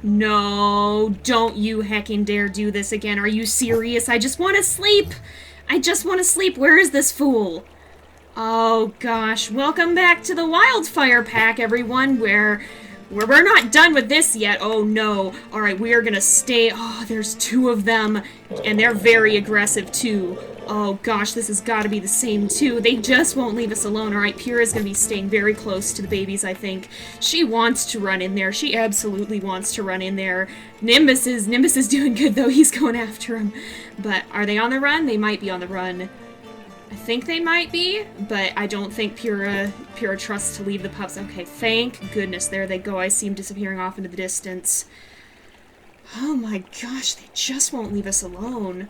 No, don't you heckin' dare do this again. Are you serious? I just want to sleep. I just want to sleep. Where is this fool? Oh gosh, welcome back to the Wildfire Pack, everyone, where we're not done with this yet. Oh no. Alright, we are gonna stay. Oh, there's 2 of them, and they're very aggressive too. Oh gosh, this has got to be the same too. They just won't leave us alone. Alright, Pyra's gonna be staying very close to the babies, I think. She wants to run in there. She absolutely wants to run in there. Nimbus is doing good though. He's going after him. But are they on the run? They might be on the run. I think they might be, but I don't think Pyra trusts to leave the pups. Okay, thank goodness. There they go. I see them disappearing off into the distance. Oh my gosh, they just won't leave us alone.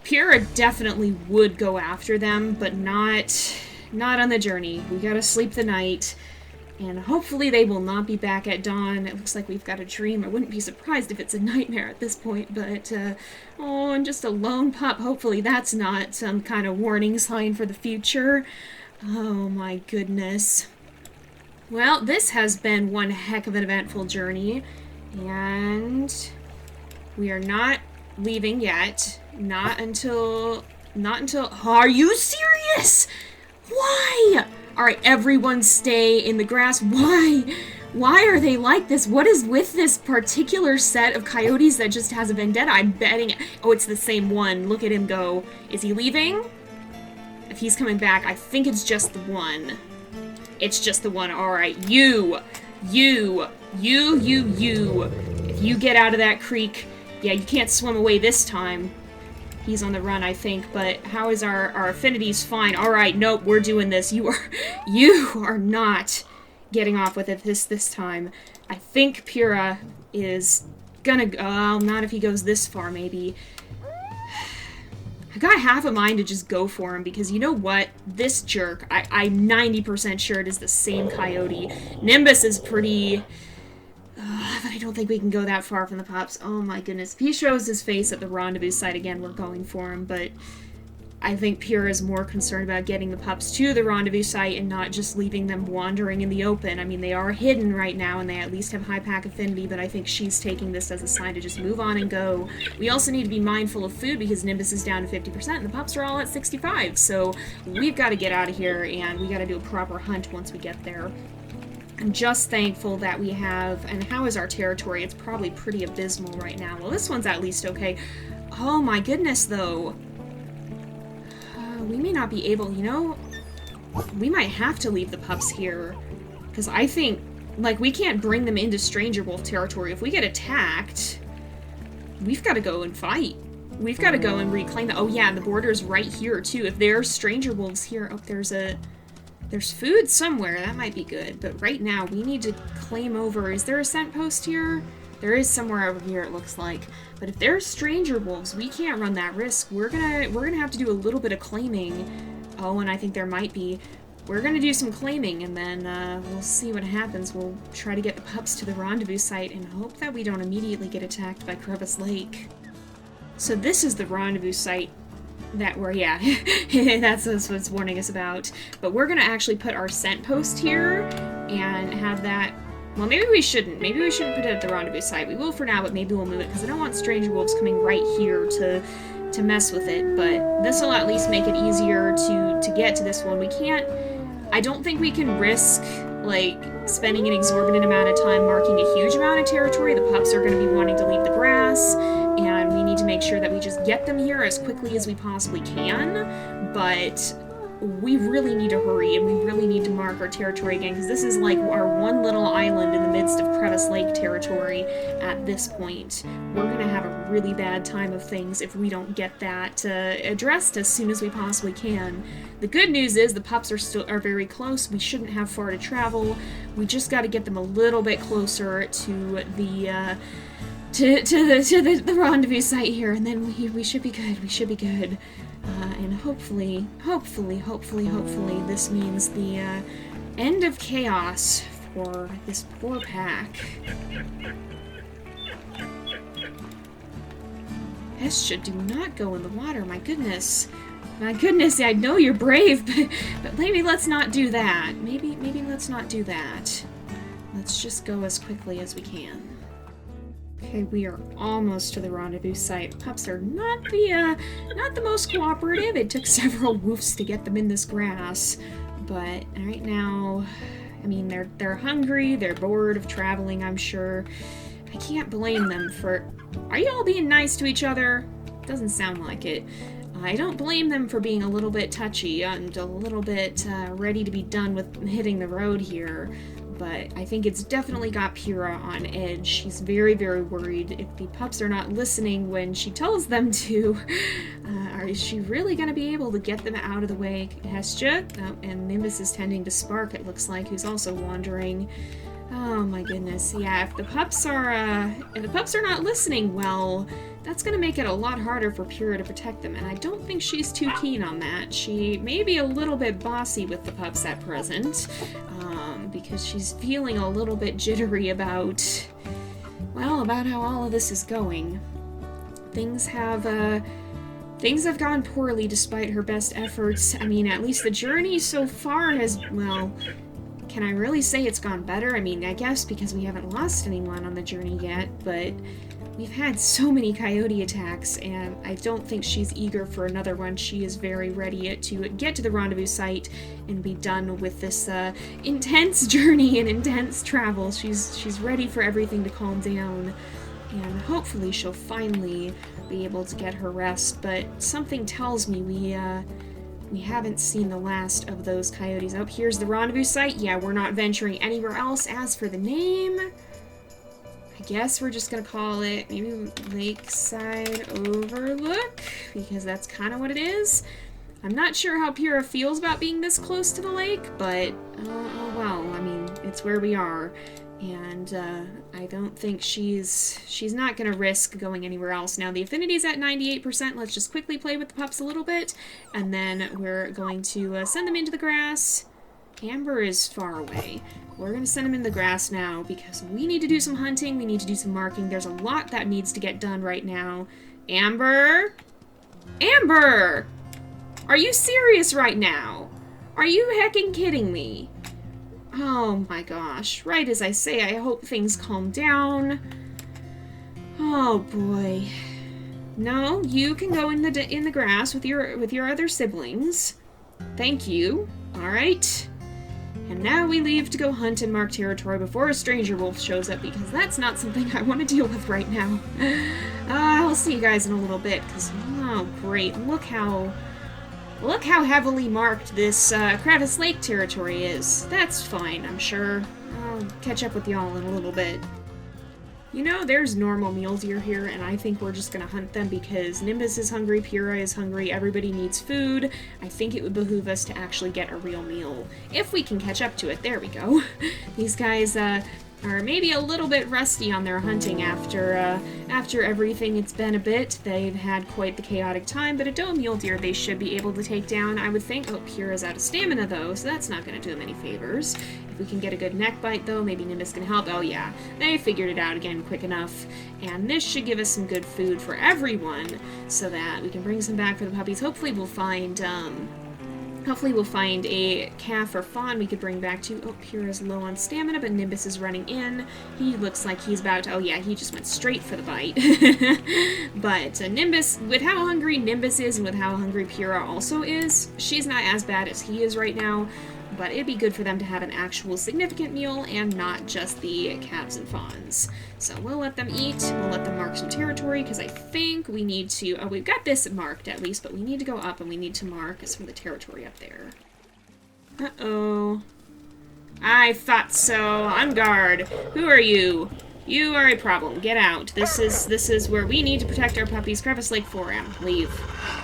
Pyra definitely would go after them, but not on the journey. We gotta sleep the night, and hopefully they will not be back at dawn. It looks like we've got a dream. I wouldn't be surprised if it's a nightmare at this point, but, oh, and just a lone pup. Hopefully that's not some kind of warning sign for the future. Oh my goodness. Well, this has been one heck of an eventful journey, and we are not leaving yet. Not until... Are you serious? Why? Alright, everyone stay in the grass. Why? Why are they like this? What is with this particular set of coyotes that just has a vendetta? I'm betting... Oh, it's the same one. Look at him go. Is he leaving? If he's coming back, I think it's just the one. It's just the one. Alright, you. If you get out of that creek... Yeah, you can't swim away this time. He's on the run, I think, but how is our affinities? Fine. Alright, nope, we're doing this. You are not getting off with it this time. I think Pyra is gonna go, not if he goes this far, maybe. I got half a mind to just go for him, because you know what? This jerk, I'm 90% sure it is the same coyote. Nimbus is pretty... but I don't think we can go that far from the pups. Oh my goodness. If he shows his face at the rendezvous site again, we're going for him, but I think Pyra is more concerned about getting the pups to the rendezvous site and not just leaving them wandering in the open. I mean, they are hidden right now, and they at least have high pack affinity, but I think she's taking this as a sign to just move on and go. We also need to be mindful of food, because Nimbus is down to 50%, and the pups are all at 65, so we've got to get out of here, and we got to do a proper hunt once we get there. I'm just thankful that we have... And how is our territory? It's probably pretty abysmal right now. Well, this one's at least okay. Oh my goodness, though. We may not be able... You know, we might have to leave the pups here. Because I think... Like, we can't bring them into Stranger Wolf territory. If we get attacked, we've got to go and fight. We've got to go and reclaim the... Oh yeah, the border's right here, too. If there's Stranger Wolves here... Oh, There's food somewhere, that might be good, but right now we need to claim over. Is there a scent post here? There is somewhere over here, it looks like. But if there's stranger wolves, we can't run that risk. We're gonna have to do a little bit of claiming. Oh, and I think there might be. We're gonna do some claiming, and then we'll see what happens. We'll try to get the pups to the rendezvous site and hope that we don't immediately get attacked by Crevice Lake. So this is the rendezvous site. That we're, yeah, that's what it's warning us about. But we're gonna actually put our scent post here and have that... Well, maybe we shouldn't. Maybe we shouldn't put it at the rendezvous site. We will for now, but maybe we'll move it, because I don't want stranger wolves coming right here to mess with it. But this will at least make it easier to get to this one. We can't... I don't think we can risk, like, spending an exorbitant amount of time marking a huge amount of territory. The pups are going to be wanting to leave the grass, and we need to make sure that we just get them here as quickly as we possibly can, but we really need to hurry, and we really need to mark our territory again, because this is like our one little island in the midst of Crevice Lake territory at this point. We're going to have a really bad time of things if we don't get that addressed as soon as we possibly can. The good news is the pups are very close. We shouldn't have far to travel. We just got to get them a little bit closer to the the rendezvous site here, and then we should be good. We should be good. And hopefully, this means the end of chaos for this poor pack. Hestia, do not go in the water, my goodness. My goodness, I know you're brave, but maybe let's not do that. Maybe let's not do that. Let's just go as quickly as we can. Okay, we are almost to the rendezvous site. Pups are not the most cooperative. It took several woofs to get them in this grass. But right now, I mean, they're hungry, they're bored of traveling, I'm sure. I can't blame them for... Are you all being nice to each other? Doesn't sound like it. I don't blame them for being a little bit touchy and a little bit ready to be done with hitting the road here. But I think it's definitely got Pyra on edge. She's very, very worried if the pups are not listening when she tells them to. Is she really going to be able to get them out of the way? Hestia? Oh, and Nimbus is tending to Spark, it looks like, who's also wandering. Oh my goodness. Yeah, if the pups are not listening well, that's going to make it a lot harder for Pyra to protect them, and I don't think she's too keen on that. She may be a little bit bossy with the pups at present, because she's feeling a little bit jittery about, well, about how all of this is going. Things have gone poorly despite her best efforts. I mean, at least the journey so far has, well, can I really say it's gone better? I mean, I guess because we haven't lost anyone on the journey yet, but we've had so many coyote attacks, and I don't think she's eager for another one. She is very ready to get to the rendezvous site and be done with this intense journey and intense travel. She's ready for everything to calm down, and hopefully she'll finally be able to get her rest, but something tells me we haven't seen the last of those coyotes. Oh, here's the rendezvous site. Yeah, we're not venturing anywhere else. As for the name, I guess we're just gonna call it maybe Lakeside Overlook, because that's kind of what it is. I'm not sure how Pyra feels about being this close to the lake, but oh well, I mean, it's where we are, and I don't think she's not gonna risk going anywhere else. Now the affinity's at 98%. Let's just quickly play with the pups a little bit, and then we're going to send them into the grass. Amber is far away. We're going to send him in the grass now because we need to do some hunting, we need to do some marking. There's a lot that needs to get done right now. Amber? Amber! Are you serious right now? Are you hecking kidding me? Oh my gosh. Right as I say, I hope things calm down. Oh boy. No, you can go in the grass with your other siblings. Thank you. All right. And now we leave to go hunt and mark territory before a stranger wolf shows up, because that's not something I want to deal with right now. I'll see you guys in a little bit, because, oh great, look how heavily marked this Crevice Lake territory is. That's fine, I'm sure. I'll catch up with y'all in a little bit. You know, there's normal mule deer here, and I think we're just gonna hunt them because Nimbus is hungry, Pyra is hungry, everybody needs food. I think it would behoove us to actually get a real meal. If we can catch up to it, there we go. These guys, are maybe a little bit rusty on their hunting after everything. It's been a bit. They've had quite the chaotic time, but a doe mule deer they should be able to take down, I would think. Oh, Pyra's out of stamina, though, so that's not going to do them any favors. If we can get a good neck bite, though, maybe Nimbus can help. Oh, yeah, they figured it out again quick enough. And this should give us some good food for everyone so that we can bring some back for the puppies. Hopefully we'll find a calf or fawn we could bring back to. Oh, Pyra's low on stamina, but Nimbus is running in. He looks like he's about to... Oh, yeah, he just went straight for the bite. But Nimbus, with how hungry Nimbus is and with how hungry Pyra also is, she's not as bad as he is right now, but it'd be good for them to have an actual significant meal and not just the calves and fawns. So we'll let them eat, we'll let them mark some territory, because I think we need to... Oh, we've got this marked at least, but we need to go up and we need to mark some of the territory up there. Uh-oh. I thought so. On guard. Who are you? You are a problem. Get out. This is where we need to protect our puppies. Crevice Lake 4M. Leave.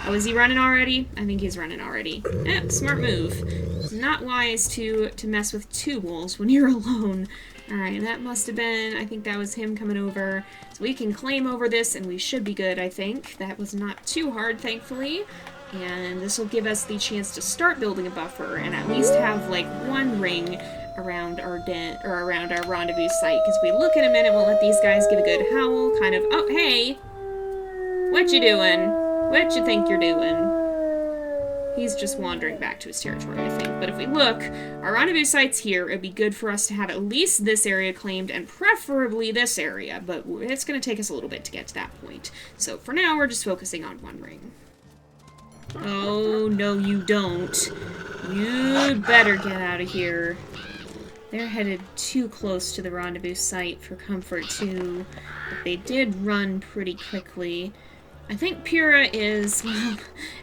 Oh, is he running already? I think he's running already. Smart move. It's not wise to mess with two wolves when you're alone. Alright, that must have been... I think that was him coming over. So we can claim over this, and we should be good, I think. That was not too hard, thankfully. And this will give us the chance to start building a buffer and at least have, like, one ring around our around our rendezvous site, because if we look in a minute, we'll let these guys give a good howl, kind of, oh, hey! What you doing? What you think you're doing? He's just wandering back to his territory, I think. But if we look, our rendezvous site's here. It'd be good for us to have at least this area claimed, and preferably this area, but it's going to take us a little bit to get to that point. So for now, we're just focusing on one ring. Oh, no you don't. You'd better get out of here. They're headed too close to the rendezvous site for comfort, too. But they did run pretty quickly. I think Pyra is, well,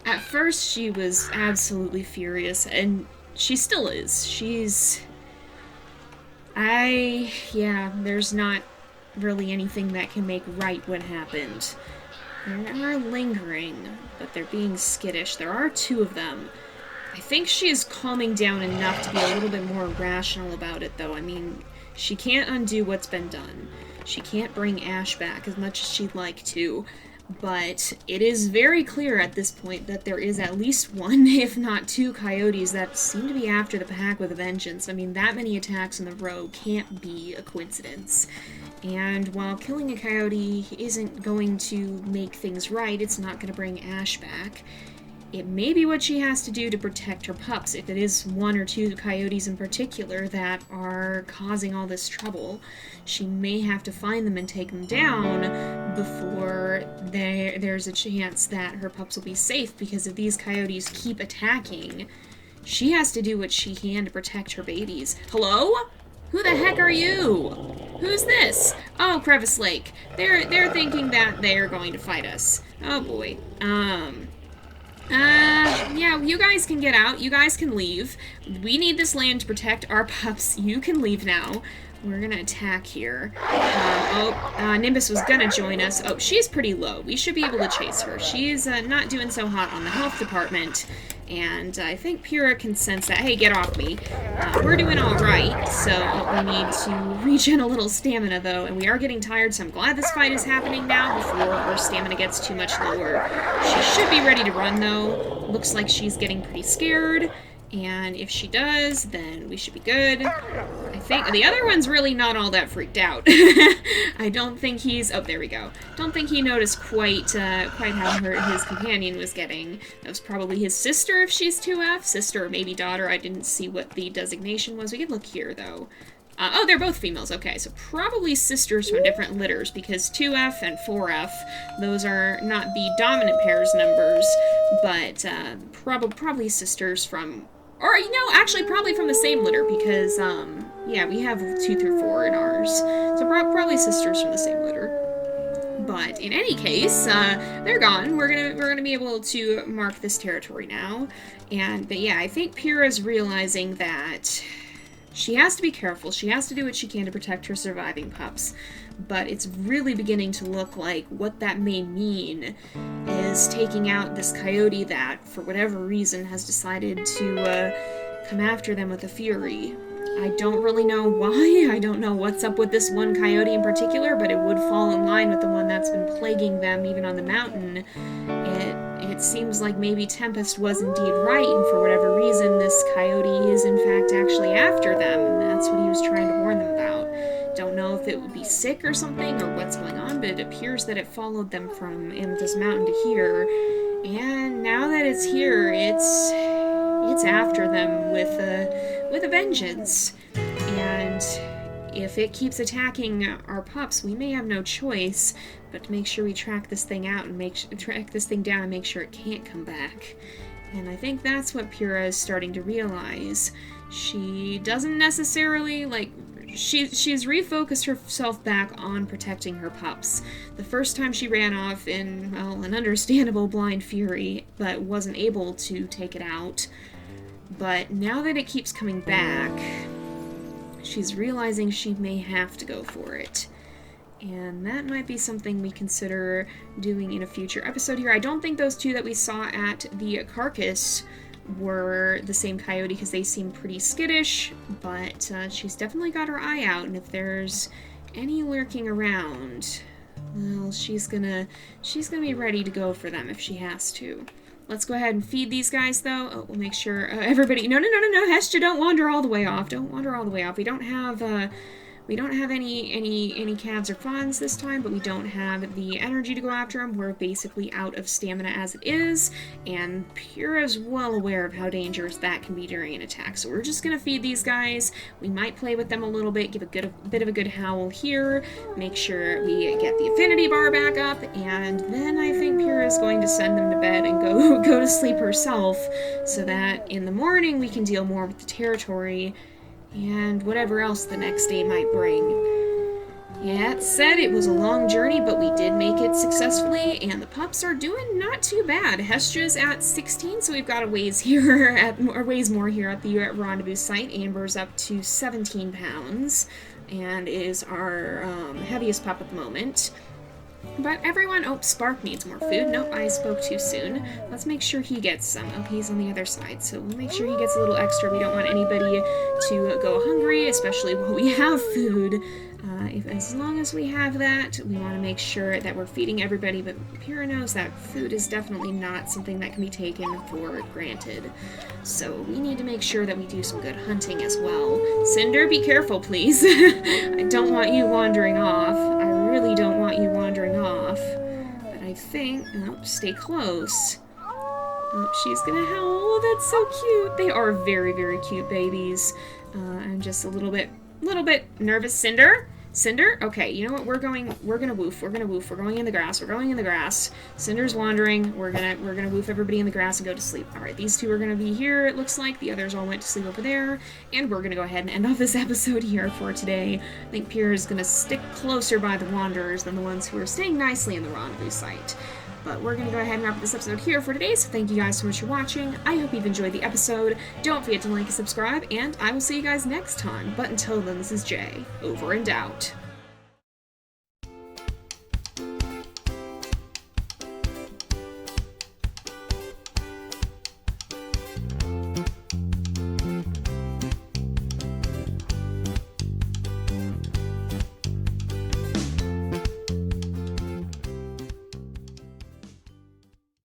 at first she was absolutely furious, and she still is. Yeah, there's not really anything that can make right what happened. They are lingering, but they're being skittish. There are two of them. I think she is calming down enough to be a little bit more rational about it, though. I mean, she can't undo what's been done. She can't bring Ash back as much as she'd like to. But it is very clear at this point that there is at least one, if not two, coyotes that seem to be after the pack with a vengeance. I mean, that many attacks in a row can't be a coincidence. And while killing a coyote isn't going to make things right, it's not going to bring Ash back. It may be what she has to do to protect her pups, if it is one or two coyotes in particular that are causing all this trouble. She may have to find them and take them down before there's a chance that her pups will be safe, because if these coyotes keep attacking, she has to do what she can to protect her babies. Hello? Who the heck are you? Who's this? Oh, Crevice Lake. They're thinking that they're going to fight us. Oh boy. Yeah, you guys can get out. You guys can leave. We need this land to protect our pups. You can leave now. We're gonna attack here. Nimbus was gonna join us. Oh, she's pretty low. We should be able to chase her. She's not doing so hot on the health department. And I think Pyra can sense that. Hey, get off me. We're doing alright, so we need to regen a little stamina, though, and we are getting tired, so I'm glad this fight is happening now before our stamina gets too much lower. She should be ready to run, though. Looks like she's getting pretty scared, and if she does, then we should be good. I think the other one's really not all that freaked out. I don't think he's... Oh, there we go. Don't think he noticed quite how hurt his companion was getting. That was probably his sister, if she's 2F. Sister or maybe daughter. I didn't see what the designation was. We can look here, though. Oh, they're both females. Okay, so probably sisters from different litters, because 2F and 4F, those are not the dominant pairs numbers, but probably sisters from... Or, you know, actually probably from the same litter, because, yeah, we have 2 through 4 in ours. So probably sisters from the same litter. But in any case, they're gone. We're gonna be able to mark this territory now. But yeah, I think Pyra's realizing that she has to be careful. She has to do what she can to protect her surviving pups. But it's really beginning to look like what that may mean is taking out this coyote that, for whatever reason, has decided to come after them with a fury. I don't really know why. I don't know what's up with this one coyote in particular, but it would fall in line with the one that's been plaguing them even on the mountain. It seems like maybe Tempest was indeed right, and for whatever reason, this coyote is in fact actually after them, and that's what he was trying to warn them about. Don't know if it would be sick or something, or what's going on, but it appears that it followed them from this mountain to here, and now that it's here, it's after them with a vengeance. And if it keeps attacking our pups, we may have no choice but to make sure we track this thing out and track this thing down and make sure it can't come back. And I think that's what Pyra is starting to realize. She doesn't necessarily, she's refocused herself back on protecting her pups. The first time she ran off in, well, an understandable blind fury, but wasn't able to take it out. But now that it keeps coming back, she's realizing she may have to go for it. And that might be something we consider doing in a future episode here. I don't think those two that we saw at the carcass were the same coyote, because they seem pretty skittish, but she's definitely got her eye out, and if there's any lurking around, well, she's gonna be ready to go for them if she has to. Let's go ahead and feed these guys, though. Oh, we'll make sure everybody... No, Hestia, don't wander all the way off. Don't wander all the way off. We don't have We don't have any calves or fawns this time, but we don't have the energy to go after them. We're basically out of stamina as it is, and Pyra's well aware of how dangerous that can be during an attack. So we're just gonna feed these guys. We might play with them a little bit, give a bit of a good howl here, make sure we get the affinity bar back up, and then I think Pyra's going to send them to bed and go to sleep herself, so that in the morning we can deal more with the territory and whatever else the next day might bring. Yeah, it said it was a long journey, but we did make it successfully, and the pups are doing not too bad. Hestra's at 16, so we've got a ways more here at the rendezvous site. Amber's up to 17 pounds, and is our heaviest pup at the moment. But everyone, oh, Spark needs more food. Nope, I spoke too soon. Let's make sure he gets some. Oh, he's on the other side, so we'll make sure he gets a little extra. We don't want anybody to go hungry, especially while we have food. As long as we have that, we want to make sure that we're feeding everybody, but Pyra knows that food is definitely not something that can be taken for granted. So we need to make sure that we do some good hunting as well. Cinder, be careful, please. I don't want you wandering off. I really don't want you wandering off. But I think... Oh, stay close. Oh, she's gonna howl. Oh, that's so cute. They are very, very cute babies. I'm just a little bit nervous. Cinder? Cinder? Okay, you know what? We're gonna woof. We're going in the grass. Cinder's wandering. We're gonna woof everybody in the grass and go to sleep. Alright, these two are gonna be here, it looks like. The others all went to sleep over there. And we're gonna go ahead and end off this episode here for today. I think Pyra's gonna stick closer by the wanderers than the ones who are staying nicely in the rendezvous site. But we're going to go ahead and wrap up this episode here for today, so thank you guys so much for watching. I hope you've enjoyed the episode. Don't forget to like and subscribe, and I will see you guys next time. But until then, this is Jay, over and out.